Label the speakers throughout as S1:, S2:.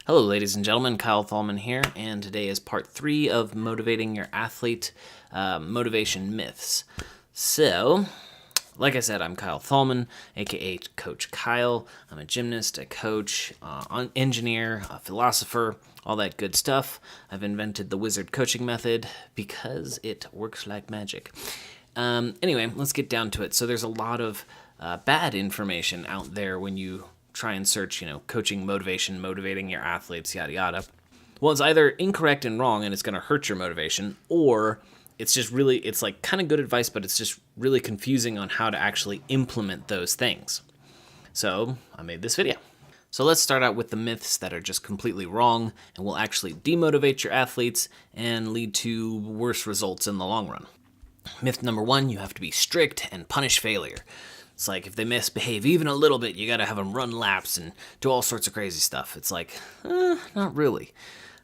S1: Hello, ladies and gentlemen. Kyle Thalman here, and today is part 3 of Motivating Your Athlete Motivation Myths. So, like I said, I'm Kyle Thalman, aka Coach Kyle. I'm a gymnast, a coach, an engineer, a philosopher, all that good stuff. I've invented the wizard coaching method because it works like magic. Anyway, let's get down to it. So there's a lot of bad information out there when you try and search, coaching motivation, motivating your athletes, yada yada. Well, it's either incorrect and wrong and it's going to hurt your motivation, or it's just really, it's like kind of good advice, but it's just really confusing on how to actually implement those things. So I made this video. So let's start out with the myths that are just completely wrong and will actually demotivate your athletes and lead to worse results in the long run. Myth number 1, you have to be strict and punish failure. It's like if they misbehave even a little bit, you gotta have them run laps and do all sorts of crazy stuff. It's like, not really.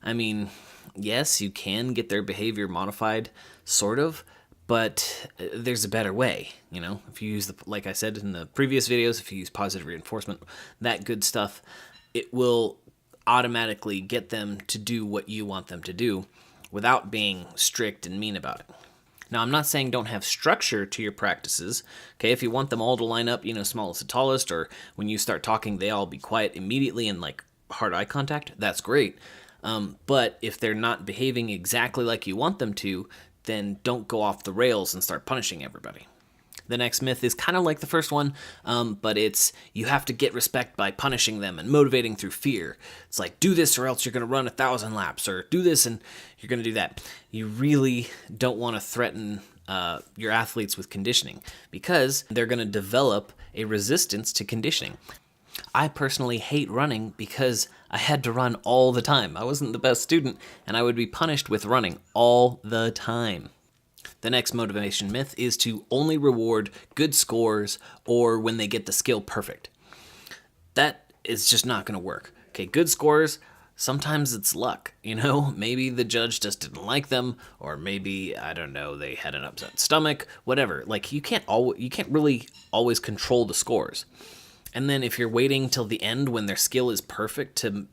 S1: I mean, yes, you can get their behavior modified, sort of, but there's a better way, If you use, like I said in the previous videos, if you use positive reinforcement, that good stuff, it will automatically get them to do what you want them to do without being strict and mean about it. Now, I'm not saying don't have structure to your practices, okay? If you want them all to line up, smallest to tallest, or when you start talking, they all be quiet immediately and hard eye contact, that's great. But if they're not behaving exactly like you want them to, then don't go off the rails and start punishing everybody. The next myth is kind of like the first one, but it's you have to get respect by punishing them and motivating through fear. It's like, do this or else you're going to run 1,000 laps, or do this and you're going to do that. You really don't want to threaten your athletes with conditioning because they're going to develop a resistance to conditioning. I personally hate running because I had to run all the time. I wasn't the best student, and I would be punished with running all the time. The next motivation myth is to only reward good scores or when they get the skill perfect. That is just not going to work. Okay, good scores, sometimes it's luck, Maybe the judge just didn't like them, or maybe, I don't know, they had an upset stomach, whatever. You can't really always control the scores. And then if you're waiting till the end when their skill is perfect to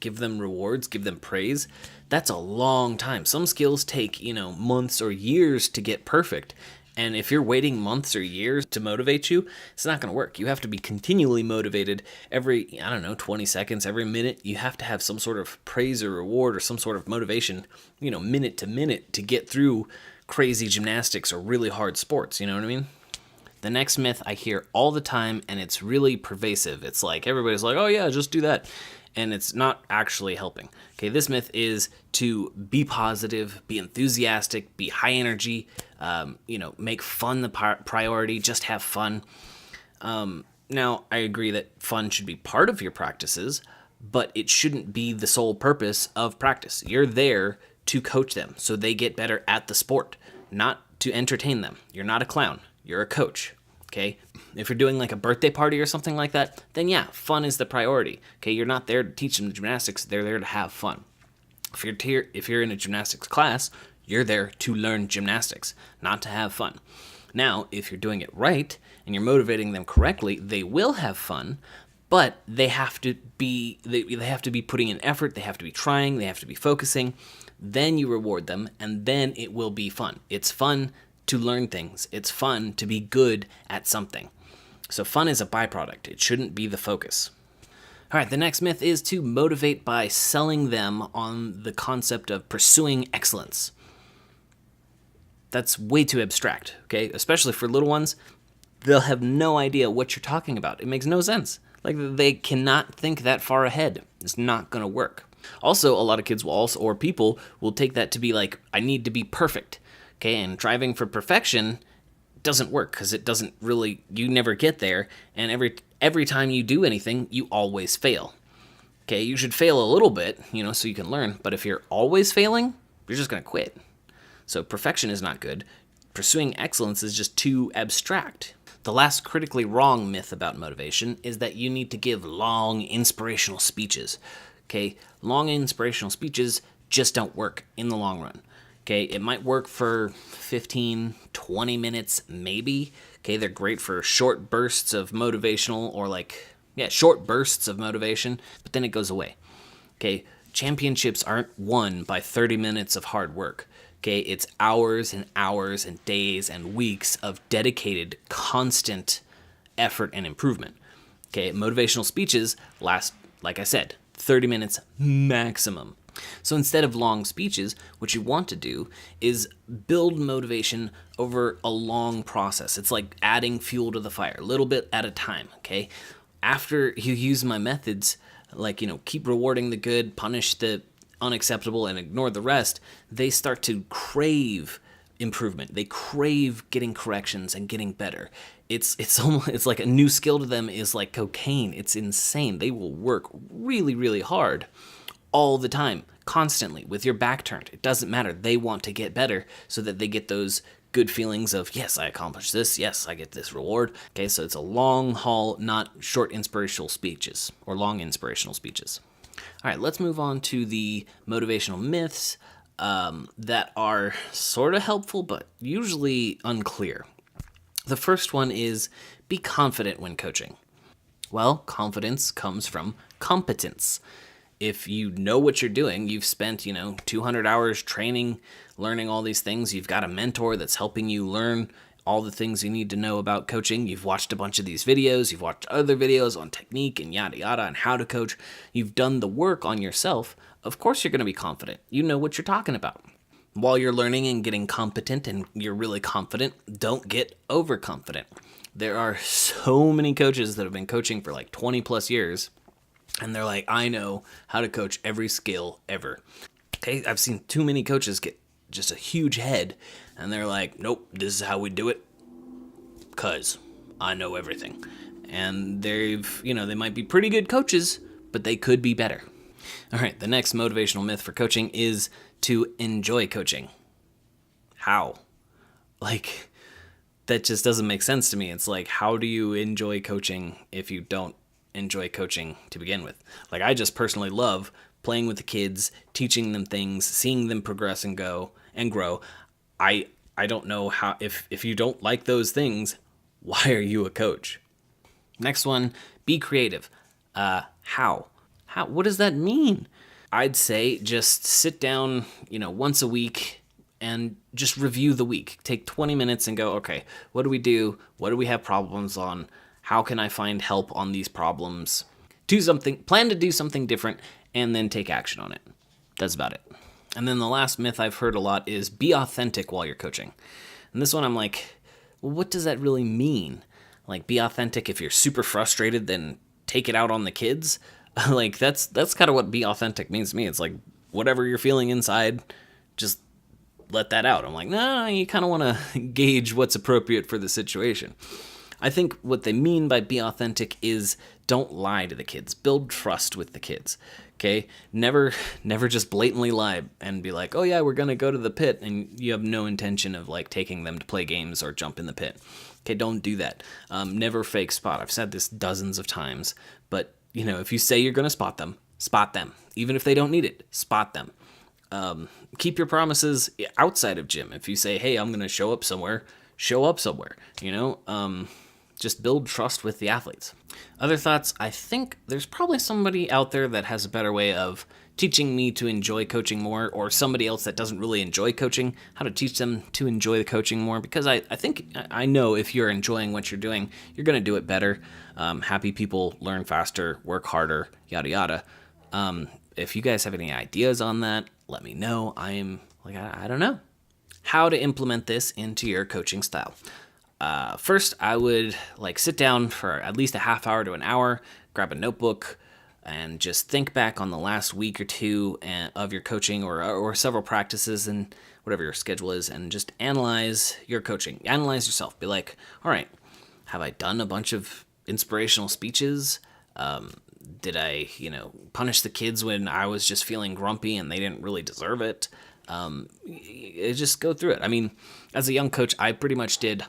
S1: give them rewards, give them praise, that's a long time. Some skills take, months or years to get perfect. And if you're waiting months or years to motivate you, it's not going to work. You have to be continually motivated every, 20 seconds, every minute. You have to have some sort of praise or reward or some sort of motivation, minute to minute to get through crazy gymnastics or really hard sports. You know what I mean? The next myth I hear all the time, and it's really pervasive. It's like everybody's like, oh yeah, just do that. And it's not actually helping. Okay, this myth is to be positive, be enthusiastic, be high energy, make fun the priority, just have fun. Now, I agree that fun should be part of your practices, but it shouldn't be the sole purpose of practice. You're there to coach them so they get better at the sport, not to entertain them. You're not a clown. You're a coach, okay? If you're doing a birthday party or something like that, then yeah, fun is the priority, okay? You're not there to teach them gymnastics. They're there to have fun. If you're in a gymnastics class, you're there to learn gymnastics, not to have fun. Now, if you're doing it right and you're motivating them correctly, they will have fun, but they have to be putting in effort, they have to be trying, they have to be focusing. Then you reward them, and then it will be fun. It's fun to learn things. It's fun to be good at something. So fun is a byproduct. It shouldn't be the focus. All right, the next myth is to motivate by selling them on the concept of pursuing excellence. That's way too abstract, okay? Especially for little ones, they'll have no idea what you're talking about. It makes no sense. They cannot think that far ahead. It's not going to work. Also, a lot of kids or people will take that to be I need to be perfect. Okay, and driving for perfection doesn't work because it doesn't really, you never get there, and every time you do anything, you always fail. Okay, you should fail a little bit, so you can learn, but if you're always failing, you're just going to quit. So perfection is not good. Pursuing excellence is just too abstract. The last critically wrong myth about motivation is that you need to give long, inspirational speeches. Okay, long, inspirational speeches just don't work in the long run. Okay, it might work for 15, 20 minutes, maybe. Okay, they're great for short bursts of motivational or short bursts of motivation, but then it goes away. Okay, championships aren't won by 30 minutes of hard work. Okay, it's hours and hours and days and weeks of dedicated, constant effort and improvement. Okay, motivational speeches last, like I said, 30 minutes maximum. So instead of long speeches, what you want to do is build motivation over a long process. It's like adding fuel to the fire, a little bit at a time, okay? After you use my methods, like, keep rewarding the good, punish the unacceptable, and ignore the rest, they start to crave improvement. They crave getting corrections and getting better. It's almost, it's like a new skill to them is like cocaine. It's insane. They will work really, really hard all the time, constantly, with your back turned. It doesn't matter. They want to get better so that they get those good feelings of, yes, I accomplished this. Yes, I get this reward. Okay, so it's a long haul, not short inspirational speeches or long inspirational speeches. All right, let's move on to the motivational myths that are sort of helpful, but usually unclear. The first one is be confident when coaching. Well, confidence comes from competence. If you know what you're doing, you've spent, 200 hours training, learning all these things. You've got a mentor that's helping you learn all the things you need to know about coaching. You've watched a bunch of these videos. You've watched other videos on technique and yada yada and how to coach. You've done the work on yourself. Of course you're going to be confident. You know what you're talking about. While you're learning and getting competent and you're really confident, don't get overconfident. There are so many coaches that have been coaching for like 20 plus years, and they're like, I know how to coach every skill ever. Okay, I've seen too many coaches get just a huge head, and they're like, nope, this is how we do it, because I know everything. And they might be pretty good coaches, but they could be better. All right, the next motivational myth for coaching is to enjoy coaching. How? Like, that just doesn't make sense to me. It's like, how do you enjoy coaching if you don't enjoy coaching to begin with? Like, I just personally love playing with the kids, teaching them things, seeing them progress and grow. I don't know how, if you don't like those things, why are you a coach? Next one, be creative. How? What does that mean? I'd say just sit down, once a week and just review the week. Take 20 minutes and go, okay, what do we do? What do we have problems on? How can I find help on these problems? Plan to do something different, and then take action on it. That's about it. And then the last myth I've heard a lot is be authentic while you're coaching. And this one I'm like, well, what does that really mean? Like, be authentic. If you're super frustrated, then take it out on the kids. Like, that's kind of what be authentic means to me. It's like, whatever you're feeling inside, just let that out. I'm like, nah, you kind of want to gauge what's appropriate for the situation. I think what they mean by be authentic is don't lie to the kids. Build trust with the kids. Okay? Never just blatantly lie and be like, oh yeah, we're going to go to the pit, and you have no intention of like taking them to play games or jump in the pit. Okay, don't do that. Never fake spot. I've said this dozens of times, but if you say you're going to spot them. Even if they don't need it, spot them. Keep your promises outside of gym. If you say, hey, I'm going to show up somewhere, show up somewhere. Just build trust with the athletes. Other thoughts, I think there's probably somebody out there that has a better way of teaching me to enjoy coaching more, or somebody else that doesn't really enjoy coaching, how to teach them to enjoy the coaching more, because I think I know if you're enjoying what you're doing, you're going to do it better. Happy people learn faster, work harder, yada yada. If you guys have any ideas on that, let me know. I don't know how to implement this into your coaching style. First, I would sit down for at least a half hour to an hour, grab a notebook, and just think back on the last week or two of your coaching or several practices and whatever your schedule is, and just analyze your coaching. Analyze yourself. Be like, all right, have I done a bunch of inspirational speeches? Did I, punish the kids when I was just feeling grumpy and they didn't really deserve it? Just go through it. I mean, as a young coach, I pretty much did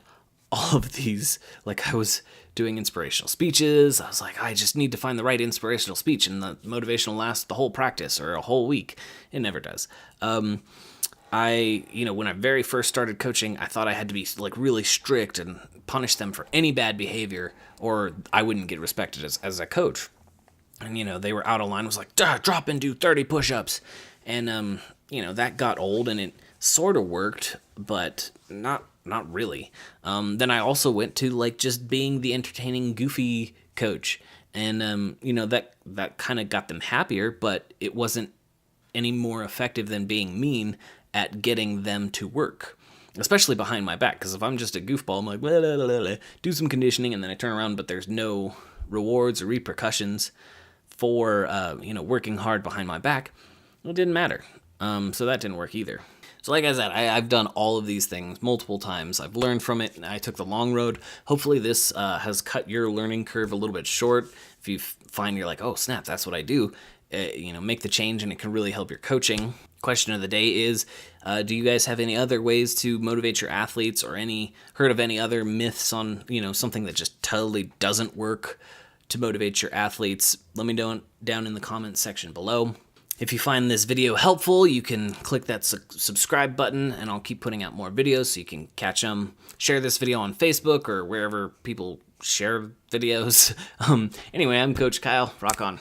S1: all of these. I was doing inspirational speeches. I was like, I just need to find the right inspirational speech, and the motivation will last the whole practice or a whole week. It never does. When I very first started coaching, I thought I had to be really strict and punish them for any bad behavior, or I wouldn't get respected as a coach. and they were out of line. It was like, drop and do 30 push-ups, and that got old, and it sort of worked, but not really. Then I also went to like just being the entertaining, goofy coach, and that kind of got them happier, but it wasn't any more effective than being mean at getting them to work, especially behind my back. Because if I'm just a goofball, I'm like, blah, blah, blah, blah, do some conditioning, and then I turn around, but there's no rewards or repercussions for working hard behind my back. It didn't matter. So that didn't work either. So like I said, I've done all of these things multiple times. I've learned from it, and I took the long road. Hopefully this has cut your learning curve a little bit short. If you find you're like, oh snap, that's what I do, make the change, and it can really help your coaching. Question of the day is, do you guys have any other ways to motivate your athletes, or heard of any other myths on, something that just totally doesn't work to motivate your athletes? Let me know down in the comments section below. If you find this video helpful, you can click that subscribe button, and I'll keep putting out more videos so you can catch them. Share this video on Facebook or wherever people share videos. Anyway, I'm Coach Kyle. Rock on.